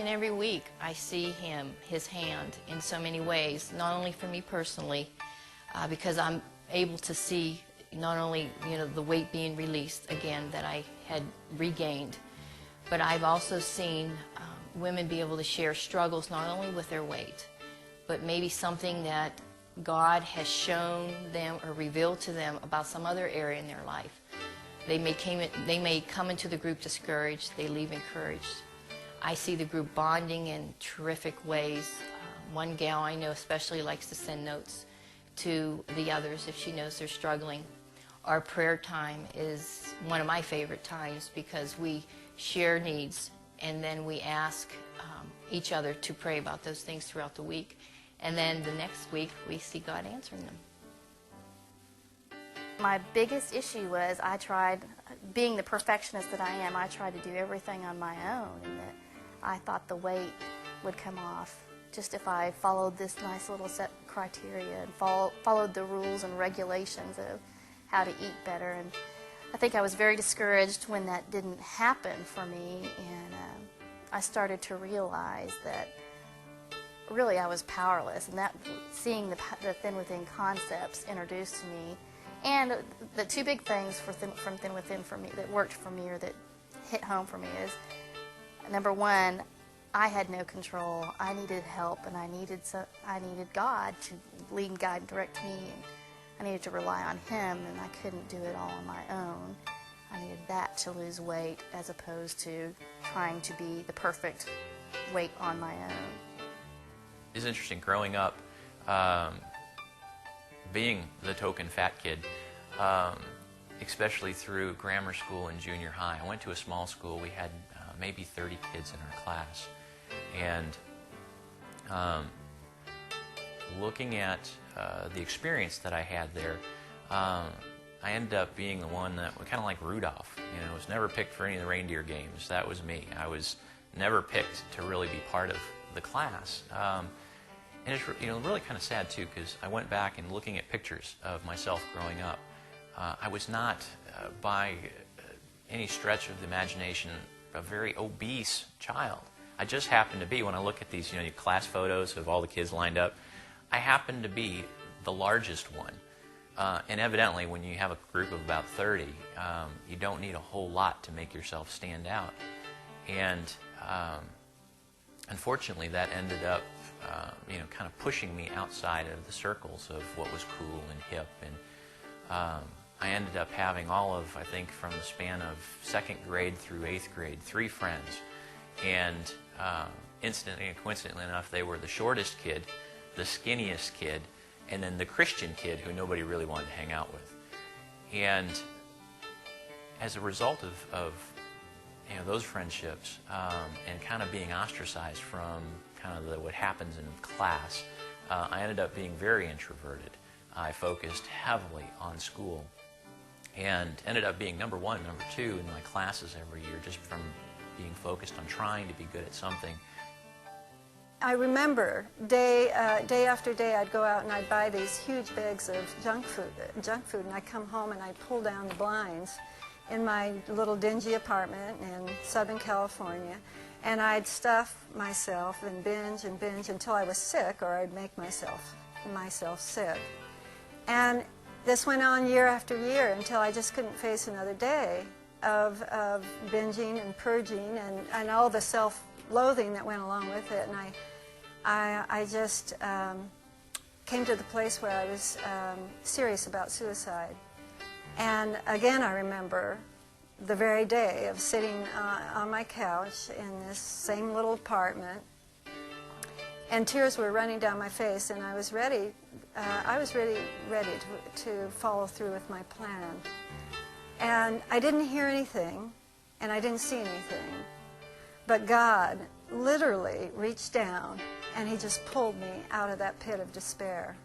And every week I see his hand in so many ways, not only for me personally, because I'm able to see not only the weight being released again that I had regained, but I've also seen women be able to share struggles not only with their weight, but maybe something that God has shown them or revealed to them about some other area in their life. They may come into the group discouraged, they leave encouraged. I see the group bonding in terrific ways. One gal I know especially likes to send notes to the others if she knows they're struggling. Our prayer time is one of my favorite times because we share needs and then we ask each other to pray about those things throughout the week. And then the next week we see God answering them. My biggest issue was I tried, being the perfectionist that I am, I tried to do everything on my own, and that I thought the weight would come off just if I followed this nice little set criteria and followed the rules and regulations of how to eat better. And I think I was very discouraged when that didn't happen for me, and I started to realize that really I was powerless, and that seeing the Thin Within concepts introduced to me, and the two big things from Thin Within for me that worked for me or that hit home for me is, number one, I had no control. I needed help, and I needed God to lead and guide and direct me, and I needed to rely on Him, and I couldn't do it all on my own. I needed that to lose weight as opposed to trying to be the perfect weight on my own. It's interesting growing up, being the token fat kid, especially through grammar school and junior high. I went to a small school. We had maybe 30 kids in our class. And looking at the experience that I had there, I ended up being the one that was kind of like Rudolph. Was never picked for any of the reindeer games. That was me. I was never picked to really be part of the class. And it's really kind of sad too, because I went back and looking at pictures of myself growing up. I was not, by any stretch of the imagination, a very obese child. I just happened to be, when I look at these class photos of all the kids lined up, I happened to be the largest one. And evidently, when you have a group of about 30, you don't need a whole lot to make yourself stand out. And unfortunately, that ended up kind of pushing me outside of the circles of what was cool and hip. And I ended up having all of, I think, from the span of 2nd grade through 8th grade, 3 friends. And instantly and coincidentally enough, they were the shortest kid, the skinniest kid, and then the Christian kid who nobody really wanted to hang out with. And as a result of those friendships and kind of being ostracized from kind of what happens in class, I ended up being very introverted. I focused heavily on school and ended up being number 1, number 2 in my classes every year, just from being focused on trying to be good at something. I remember day after day I'd go out and I'd buy these huge bags of junk food, and I'd come home and I'd pull down the blinds in my little dingy apartment in Southern California, and I'd stuff myself and binge until I was sick, or I'd make myself sick. And this went on year after year until I just couldn't face another day of binging and purging and all the self-loathing that went along with it. And I just came to the place where I was serious about suicide. And again, I remember the very day of sitting on my couch in this same little apartment, and tears were running down my face, and I was ready. I was really ready to follow through with my plan. And I didn't hear anything, and I didn't see anything, but God literally reached down, and He just pulled me out of that pit of despair.